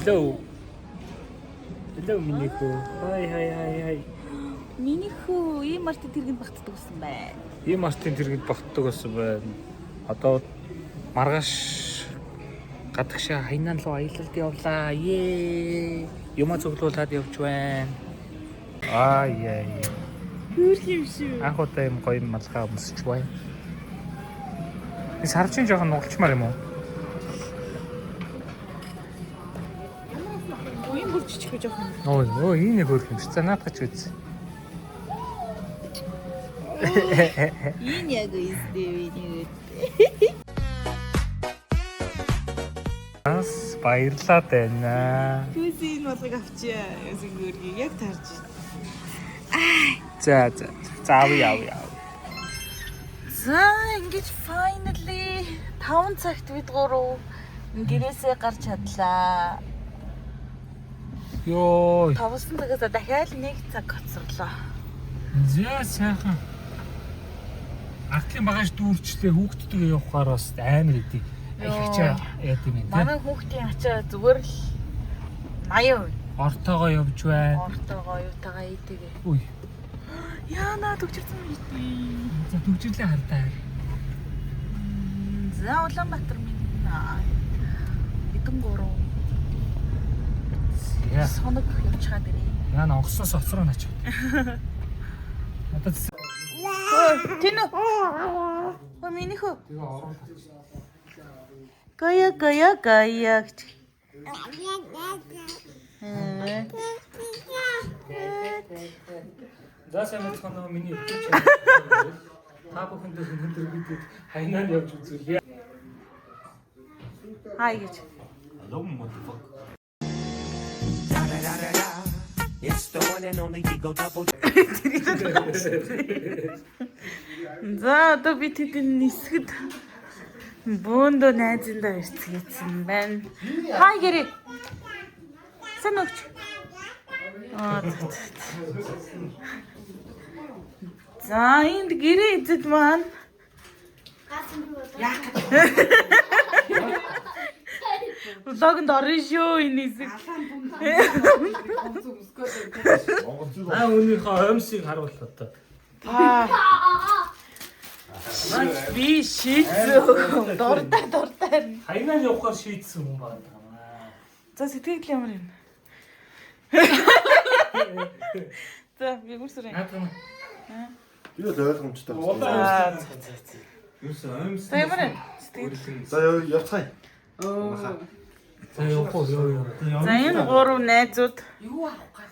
Hello. Hello Минико. Хай. Минихүү ийм мартын тэргэнд багтдаг болсон байна. Ийм мартын тэргэнд багтдаг болсон байна. Одоо маргааш гадагшаа хайнан руу аялалд явлаа. Ее. Юма цуглуулад явж байна. Яа. Хөрх юм шүү. Анх удаа юм гоё малгай өмсч байна. Сарчин жоохон нугалчмаар юм уу? Ийм бүрччих гэж явах юм. Өө энэ хөрх юм шиг. За наадах ч үз. Энэ яг үстэй. Бас баярлалаа байна. Күсийн болгыг авчиа. Ясын гөргийг яг тарж. За аав. За ингэж finally 5 цагт бид гурав гэрээсээ гарч чадлаа. Йоо. 5 цагаас дахиад 1 цаг хоцроглоо. За сайхан. Артлын багаж дүүрчлээ хүүхдтэйгээ явахаар бас амар идэв. Ахичаа яа гэм бэ? Манай хүүхдийн ачаа зүгээр л 80%. Ортоогоо явж байна. Ортоогоо юутагаа идэгээ. Үй. Яна төгчөрсөн мэдээ. За төгжрлээ хардаа. За Улаанбаатар минь бидэн гурав. Яа. Соног явж чад ирээ. Яна огсоос оцроо нач. Одоо Тинү. Минийхүү. тэгээ орон тач. Гая. За сайн мэдхоноо миний өчөж. Та бүхэндээ өнөөдөр бид хайнаар явж үзүүлье. Хай гэж. Hello motherfucker. It's the one and only Digo Double. За одоо би тэдний нисгэд бөөндөө найзындаа ирцгээсэн байна. Хай гэрээ. Сэн өгч. За энд гэрээ эзэд маань влогонд орно шүү энэ хэсэг. Өнөөхөө оймсыг харуул одоо. Би шийдсэн. Дуртай. Хайнаар явахаар шийдсэн хүн байна. За сэтгэл ямар юм? За би гүрсэрэн. Наадах. Би л ойлгомжтой. Юусэн оймс. За ямар юм? Сэтгэл. За явцгаая. За явах юу. За энэ гурав найзууд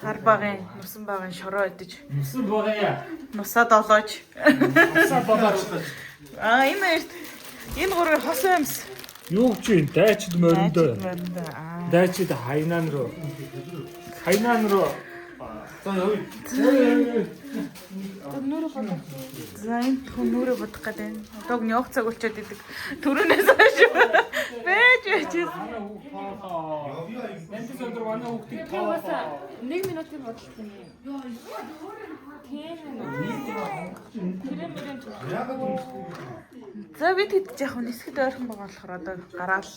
хар багын, нусан багын шороо идэж, Мөсөн байгаа. нусаа долоож. Асаа болооч. Энэ гурвын хос юмс. Юу гэж юм? Дайчд мориндоо. За Дайчд хайнан руу. За явъя. За энэ хүн нүрэ бодох гэдэг байна. Одоог нь явах цаг болчиход идэг. Төрөнөөс хойш байж. Энд зөвдөр манай хүүхдийг тоо. 1 минутын бодлоо юм. За бид хэд яг нисгэд ойрхон байгаа болохоор одоо гараал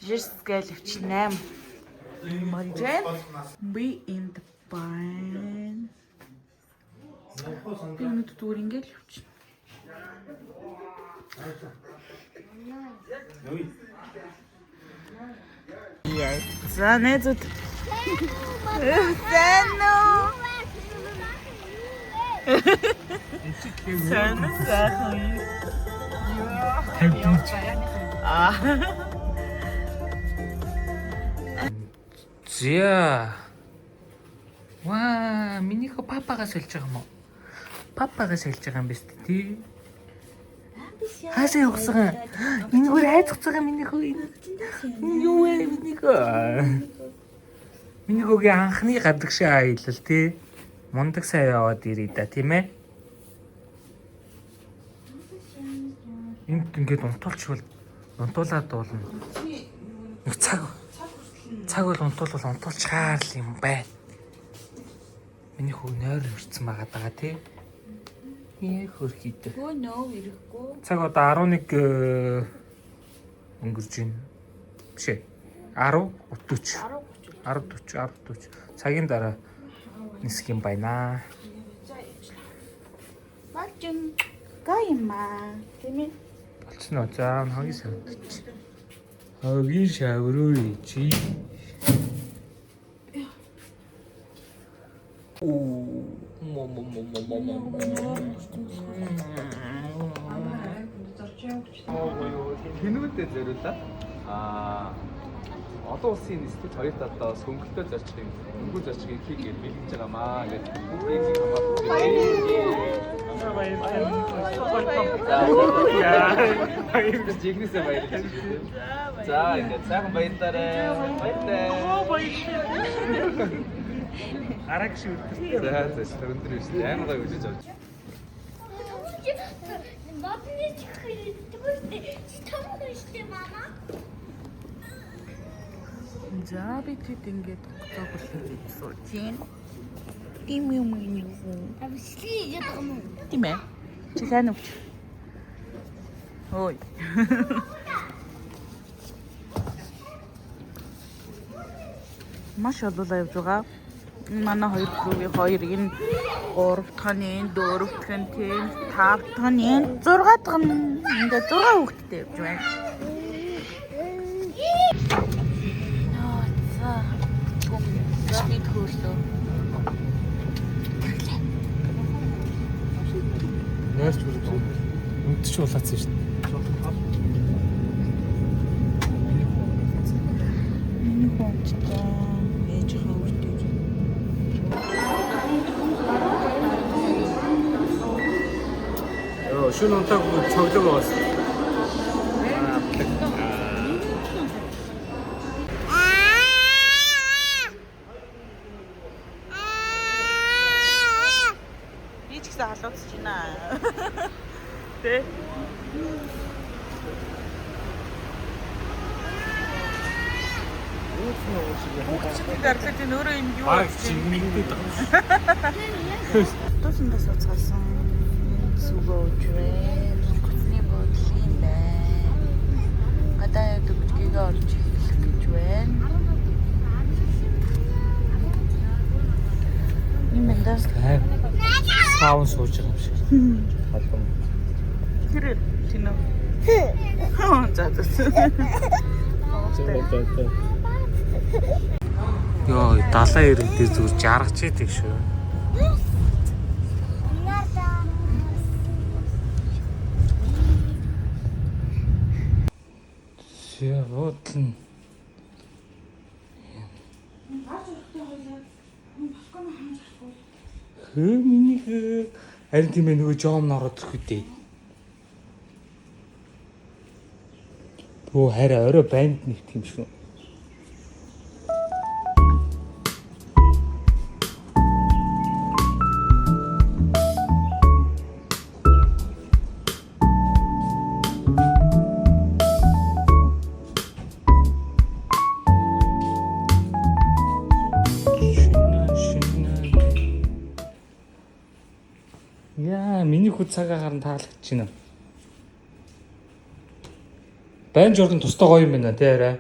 жирсгээл авч 8 Монжен би in the pine. Би нүд зүгээр ингээл явчих. Яа. За найзууд. Зэнүү. Сайн сайхан. Зя. Минийхөө папагаас хэлж байгаа юм уу? Папагаас хэлж байгаа юм биш тий. Хаашаа явсан? Энэ өөр айцгц байгаа минийхөө. Энэ юу вэ минийхөө? Минийхөөгийн анхны гадагшаа аялал тий. Мундаг сайн яваад ирээ да тийм ээ. Энд ингээд унтуулаад болно. Нэг цаг бол унтуулвал унтуулчаар л юм байна. Миний хүү нойр өрцөн байгаа тий. Хөрхийдэ. Өө нөө ирэхгүй. Цаг одоо 11 өнгөрж байна. Биш ээ. 10:40 цагийн дараа нисэх юм байна. Бачин гайма. Тэмээ. Болцсон уу? За хогийн саврч. Хогийн шавруу чи. Хинүүдэд зориулаад олон улсын нийслэл хоёр талдаа хөнгөлтөө зорчгийг хөнгөн зорчгийг хийгээд бэлгэж байгаамаа гэдэг бүгдийг хамаарлаж жигнэсээ баярлалаа. За ингээд сайхан баярлалаа. Араг шиг үлдээ. За өндөр биш. Амар гоё үжиж авч. Модны чихээ тэгвэл штэ мама. За би тэд ингээд тоглох суучин. Тийм юм уу? Авсли ядах юм. Тийм ээ. Чи сайн уу? Ой. Маш олуулаа явж байгаа. Манай 2 группийн 2 энэ 3 дахь нь 4 дахь нь 5 дахь нь 6 дахь нь ингээд 6 хүүхэдтэй явж байна. За би төрлөө. Нэрч үргэлж үдчих болоодсон шүү дээ. Энэ хонцтой ээж хөвөртэй. Шүн унтаг цоглог байгаас. Би ч гэсэн халууцж байна. Тэ. Гарлаж нөрөө юм юу? Бараг чимэгдээд байгаа. Тусандаа суцгаасан. Сүгөөжвэн. Гоцны бодлын байна. Гадаа дөгжгийг олж хэлэх гэж байна. Юм даа. Саун сууж байгаа юм шиг. Хатам. Тэр тийм үү? За. Йоо, 70 иргэдээ зүгээр жаргаж идэг шүү. Сявотлн. Миний харин тийм ээ нөгөө жом нороод ирэх үдээ. Бөө хараа орой банд нэгт юм шүү. Яа, миний хүд цагаа харан таалагдж байна. Байн журган тустай гоё юм байна тий арай.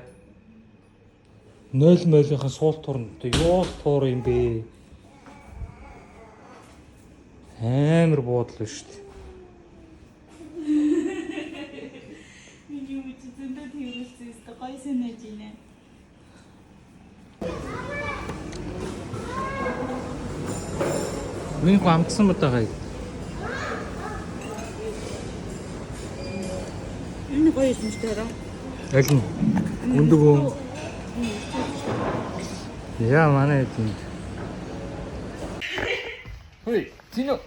0-0-ийн суул турна. Юу туур юм бэ? Амар буудлаа шүү дээ. Миний үчи зөндөө тэрүүлсэн өстө гоё санаж байна. Миний гамтсан мэтагаа. Энэ гоё юм шүү дээ. Аль нь? Өндөг юм. Яа манай энд. Хөөе, зинөө.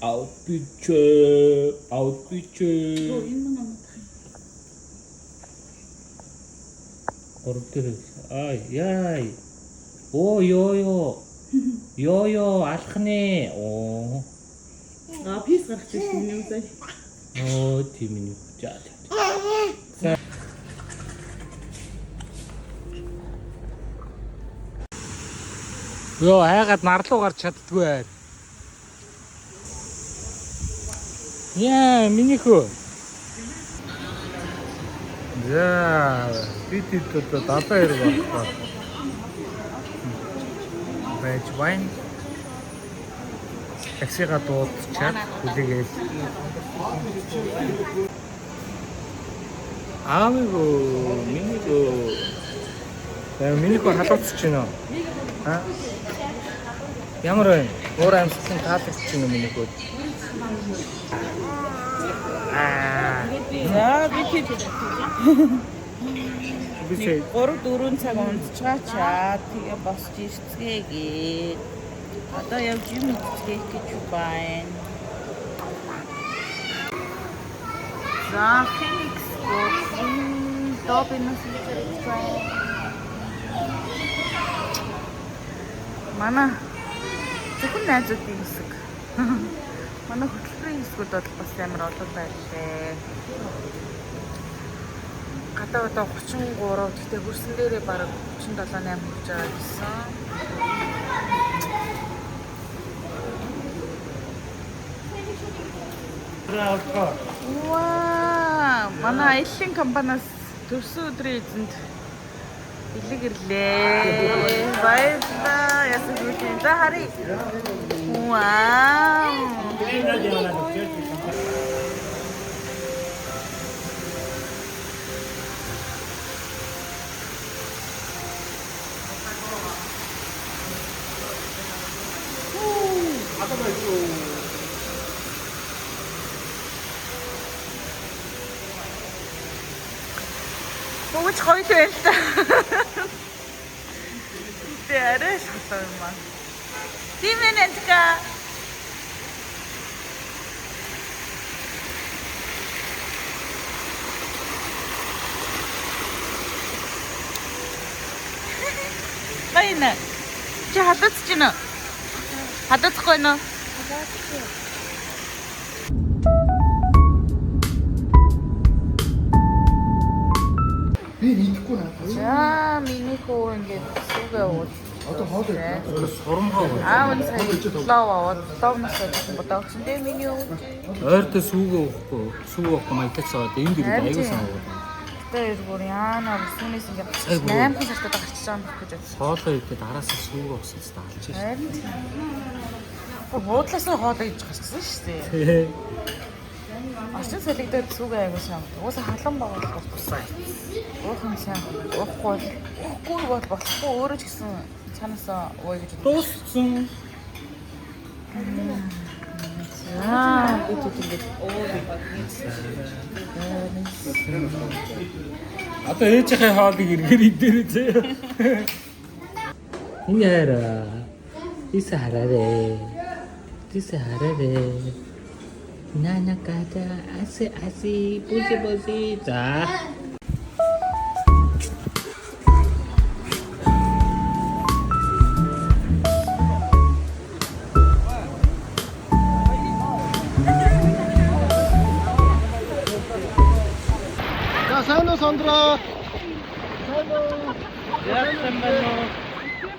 Outfit check. Outfit check. Энэ манай Ордер. Ай, яй. Оо ёо ёо. Ёо алхнэ. Оо. Пис гарч ирсэн юм сая. Оо тийм юм. За. Ёо хайгаад нарлуу гарч чаддгүй байр. Яа, минийхөө. За, бид одоо 72 боллоо. Байж байна. Таксига дуудчихад хүлээгээл. Минийхөө халуурч байна. Аа. Ямар вэ? Өөр амьсгалын таалагдж байна минийхөө. За би хэд Би 3-4 цаг унтчихаачаа тэгээ босч ирцгээгээ. Одоо явж юм идцгээх гэж байна. За Phoenix Добинос хийж байна. Манай зөвхөн найзуудын хэсэг. Манай хөтөлбөрийн хэсгүүд бол бас амар олон байлээ. Гадаа одоо 33, гэхдээ хөрсөн дээрээ бараг 37-8 хүрч байгаа гэсэн. Вау! Манай аяллаа компаниас төрсөн өдрийн эзэнд бэлэг ирлээ. Баярлалаа. Яасан гэвэл за харъя. Вау! Богч хоёул байл та. Тэ арай шатаа юм аа. Тийм ээ нэтка. Байна. Чи хадаач чинь үү? Хадаахгүй нөө. Би идэхгүй наа. За миний хөө ингээд сүгэ ууд. Одоо хоол ээ. сурамгаа байна. Аав нь сая лаваа лавнаас бодогсон дээ миний ууд. Ойртой сүүгээ уухгүй. Сүүг уухгүй маягтайч саад энд ирээд аягүй санаа. Тэр бүр яана бүснээс ингээд 8 сартад гарчиж байгаа юм гэж бодсон. Хоолоо идэхэд араасаа сүүг уусаж таалж шээ. Харин буудлаасаа хоолоо идэж гарсан шүү дээ. Тий. Орчин солигдоод сүгэ аягүй сайн. Уусаа халуун байгаа бол тусаа. Уухан сайн. Уухгүй бол болохгүй өөрөө ч гэсэн цаанаасаа ууя гэж Дууссан. би тэгээд Одоо ээжийнхээ хоолыг эргээр идэрээ зөө. Энэ яара. Иса хараарэ. Нана ката аси бузи за. За сайн уу Сандра?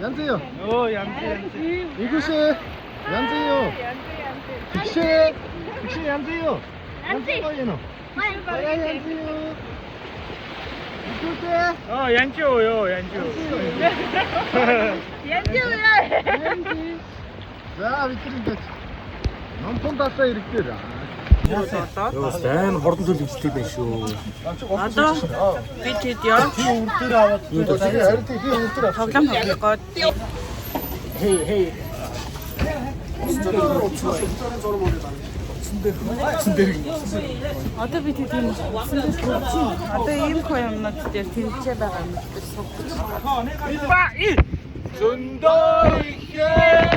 янз요. янз. 이곳에 янз요. 빅시 янз요. ян지요. ян지요. 이곳에 ян지오요. ян지. За битрийг номхон тасаа ирэхтэй. Ёо сайн хордон төлөвчтэй байна шүү. одоо би тэд яа үр дээр аваад. Харин тийм үр дээр аваад. тоглоом тоглоход Хей. одоо би тэд юм одоо ийм хөө юмнууд дээр тэнцээ байгаа юм гэж суугч. 존도이хээр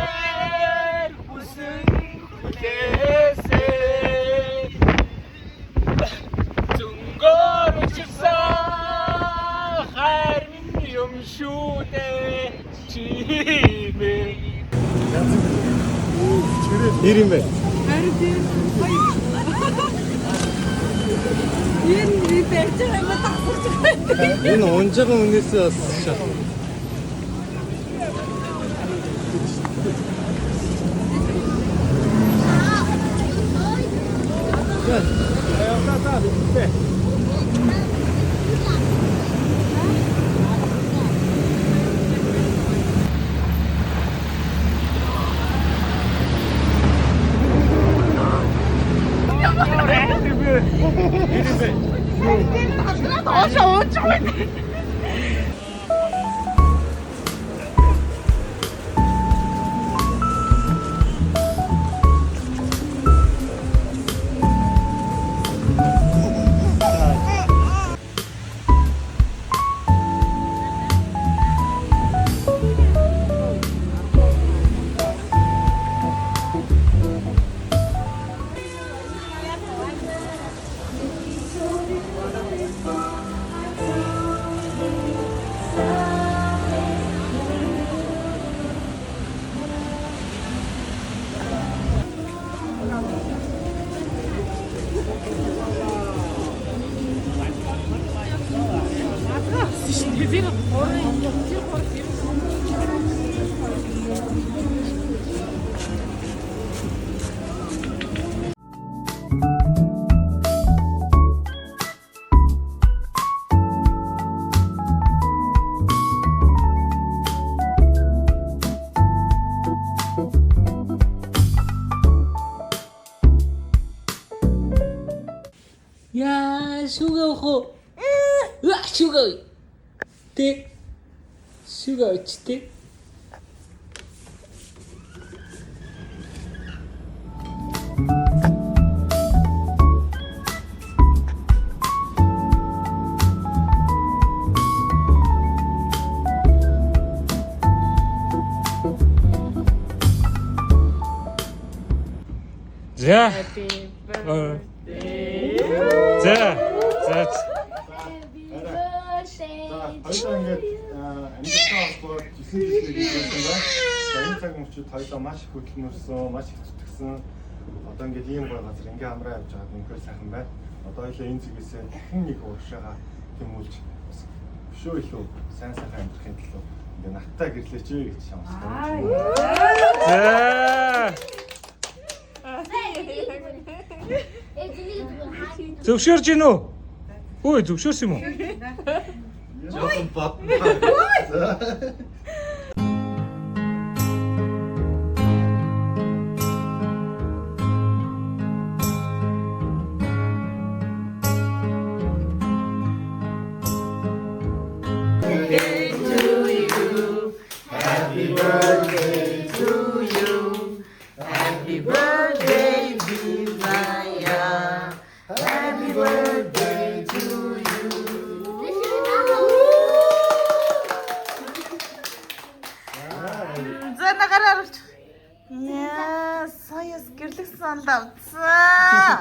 무슨 그대세 중거를 집사 할민 염슈대 집에 Хэр юм бэ? Харин тийм гоё. Энэ би барьж байгаа юм тасарч байгаа. Энэ унжаахан үнээсээ бас шат. Яа, шугаа хоо. Шугаа. Тэ. Шугаа ч. За. За. Хоёулаа ингээд амьдсан холбоод 9 жилийн хийсэн байна. За энэ цаг мөчид хоёулаа маш их хөдөлмөрсөн, маш их зүтгэсэн. Одоо ингээд ийм гой газар ингээ амраа явж байгаа үнэхээр сайхан байна. Одоо хоёулаа энэ зэгээсээ дахин нэг уушаага тэмүүлж өшөө илүү сайн сайхан амьдрахын төлөө ингээ наттай гэрлээч гэж шаамсдаг. Зөвшөөрч гин үү? Ой, зөвшөөрсөн юм уу? Жохон бат. За нагараа оруулж. Яа, сая гэрлэх санд авцсан.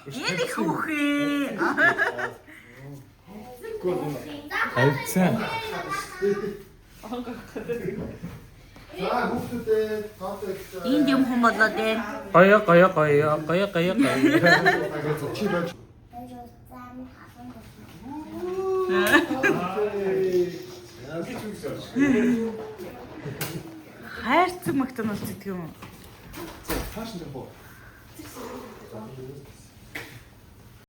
Энэ их үхээ. Хайцсан. За хүүхдүүдээ тоотой Энд юм хүм болоод байна. Гая. чи байж Хайрцаг Макдоналдс гэдэг юм уу? цааш нь явах уу?